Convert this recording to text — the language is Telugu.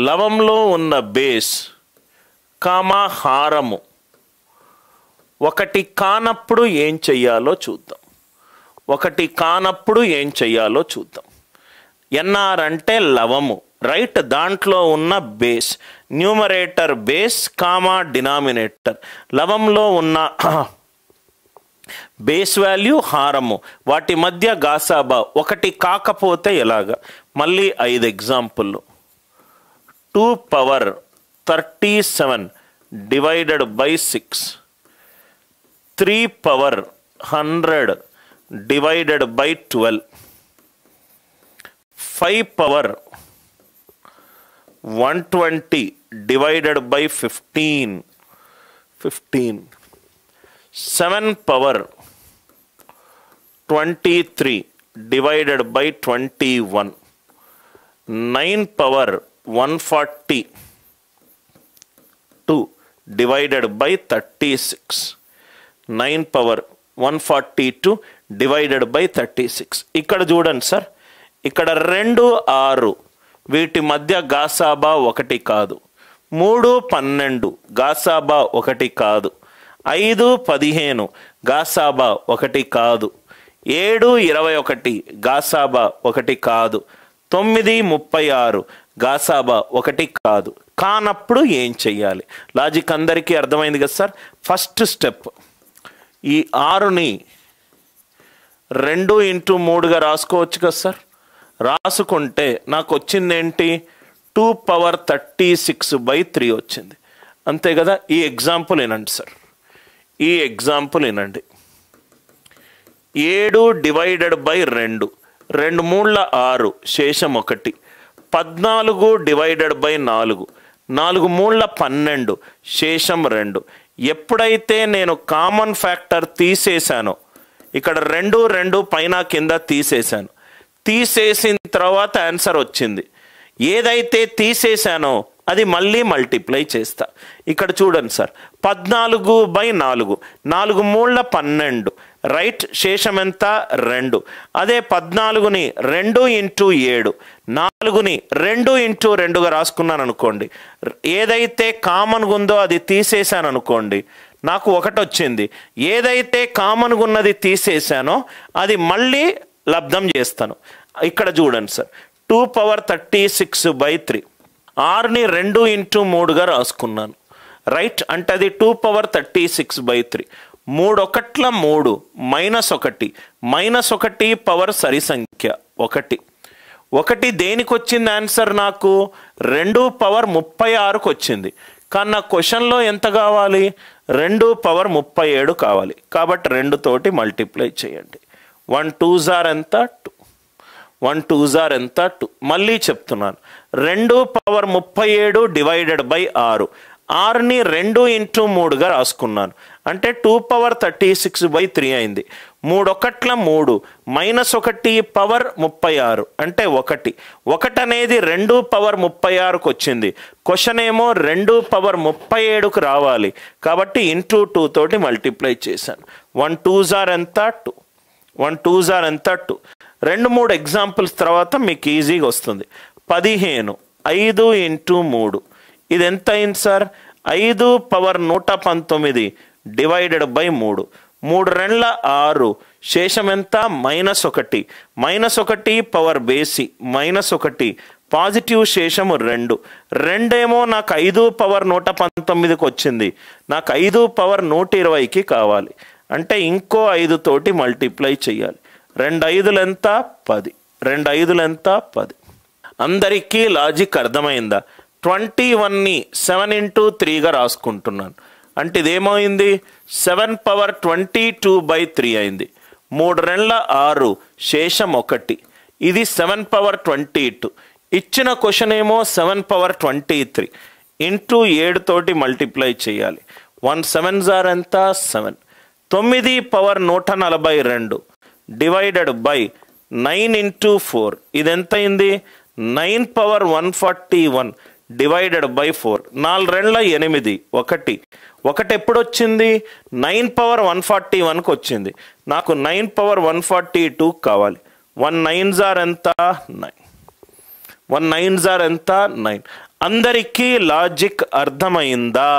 లవంలో ఉన్న బేస్ కామా హారము ఒకటి కానప్పుడు ఏం చెయ్యాలో చూద్దాం. ఒకటి కానప్పుడు ఏం చెయ్యాలో చూద్దాం. ఎన్ఆర్ అంటే లవము, రైట్? దాంట్లో ఉన్న base, numerator base comma denominator. లవంలో ఉన్న బేస్ వాల్యూ హారము, వాటి మధ్య గాసాబా ఒకటి కాకపోతే ఎలాగా? మళ్ళీ 5 example. 2 power 37 divided by 6, 3 power 100 divided by 12, 5 power 120 divided by 15, 7 power 23 divided by 21, 9 power 142 divided by 36, 9 power 142 divided by 36. ఇక్కడ చూడండి సార్, ఇక్కడ 2, 6 వీటి మధ్య గాసాబా ఒకటి కాదు. 3, 12 గాసాబా ఒకటి కాదు. 5, 15 గాసాబా ఒకటి కాదు. 7, 21 గాసాబా ఒకటి కాదు. 9, 36 గాసాబా ఒకటి కాదు. కానప్పుడు ఏం చెయ్యాలి? లాజిక్ అందరికీ అర్థమైంది కదా సార్? ఫస్ట్ స్టెప్, ఈ 6ని 2 × 3గా రాసుకోవచ్చు కదా సార్? రాసుకుంటే నాకు వచ్చింది ఏంటి? 2 పవర్ 36/3 వచ్చింది. అంతే కదా? ఈ ఎగ్జాంపుల్ వినండి సార్, ఈ ఎగ్జాంపుల్ వినండి. 7 డివైడెడ్ బై 2, 2 3 6 శేషం 1. 14 డివైడెడ్ బై 4, 4 3 12 శేషం 2. ఎప్పుడైతే నేను కామన్ ఫ్యాక్టర్ తీసేశానో, ఇక్కడ 2 2 పైన కింద తీసేశాను. తీసేసిన తర్వాత ఆన్సర్ వచ్చింది. ఏదైతే తీసేశానో అది మళ్ళీ మల్టిప్లై చేస్తా. ఇక్కడ చూడండి సార్, 14/4, 4 3 12, రైట్? శేషం ఎంత? 2. అదే 14ని 2 × 7, 4ని 2 × 2గా రాసుకున్నాను అనుకోండి. ఏదైతే కామన్గా ఉందో అది తీసేశాను అనుకోండి, నాకు 1 వచ్చింది. ఏదైతే కామన్గా ఉన్నది తీసేశానో అది మళ్ళీ లబ్ధం చేస్తాను. ఇక్కడ చూడండి సార్, 2 పవర్ 36/3, 6ని 2 × 3గా రాసుకున్నాను, రైట్? అంటే అది 2 పవర్ 36/3. 3 1 3 -1 పవర్ సరి సంఖ్య 1. 1 దేనికి వచ్చింది ఆన్సర్? నాకు 2 పవర్ 36కు వచ్చింది. కానీ నా క్వశ్చన్లో ఎంత కావాలి? 2 పవర్ 37 కావాలి. కాబట్టి 2 తోటి మల్టిప్లై చేయండి. 1 2s ఎంత? 2. 1 2s ఎంత? 2. మళ్ళీ చెప్తున్నాను, 2 పవర్ 37 డివైడెడ్ బై 6. 6ని 2 × 3గా రాసుకున్నాను, అంటే 2 పవర్ 36/3 అయింది. 3 1 3 -1 పవర్ 36 అంటే 1. 1 అనేది 2 పవర్ 36కు వచ్చింది. క్వశ్చన్ ఏమో 2 పవర్ 37కు రావాలి. కాబట్టి × 2 తోటి మల్టిప్లై చేశాను. 1 2s ఎంత? 2. 1 2s ఎంత? 2. 2 3 ఎగ్జాంపుల్స్ తర్వాత మీకు ఈజీగా వస్తుంది. 15 5 × 3, ఇది ఎంత అయింది సార్? 5 power 119 divided by 3. 3 2 6 శేషం ఎంత? -1. -1 పవర్ బేసి -1, పాజిటివ్ శేషము 2. 2 ఏమో నాకు 5 పవర్ 119కి వచ్చింది. నాకు 5 పవర్ 120కి కావాలి. అంటే ఇంకో 5 తోటి మల్టిప్లై చేయాలి. 2 5లు ఎంత? 10. 2 5లు ఎంత? 10. అందరికీ లాజిక్ అర్థమైందా? 21ని 7 × 3గా రాసుకుంటున్నాను. అంటే ఇదేమైంది? 7 పవర్ 22/3 అయింది. 3 2 6 శేషం 1. ఇది 7 పవర్ 22. ఇచ్చిన క్వశ్చన్ ఏమో 7 పవర్ 23 × 7 తోటి మల్టిప్లై చేయాలి. 1 7s ఎంత? 7. 9 పవర్ 142 డివైడెడ్ బై 9 × 4, ఇది ఎంత అయింది? 9 పవర్ 141 డివైడెడ్ బై 4. 4 2 8 1. 1 ఎప్పుడు వచ్చింది? 9 పవర్ 141కి వచ్చింది. నాకు 9 పవర్ 142 కావాలి. 1 9s ఎంత? 9. 1 9s ఎంత? 9. అందరికీ లాజిక్ అర్థమైందా?